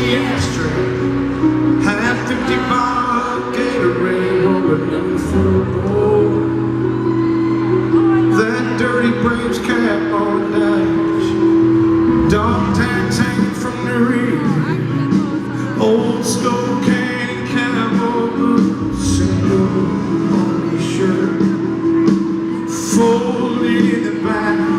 the ashtray, half-empty bottle of Gatorade rolling in for a bowl. That dirty Braves cap on the dash, dog tags hanging from the rear, old Spokane cowboy boots, single on his shirt, folded in the back.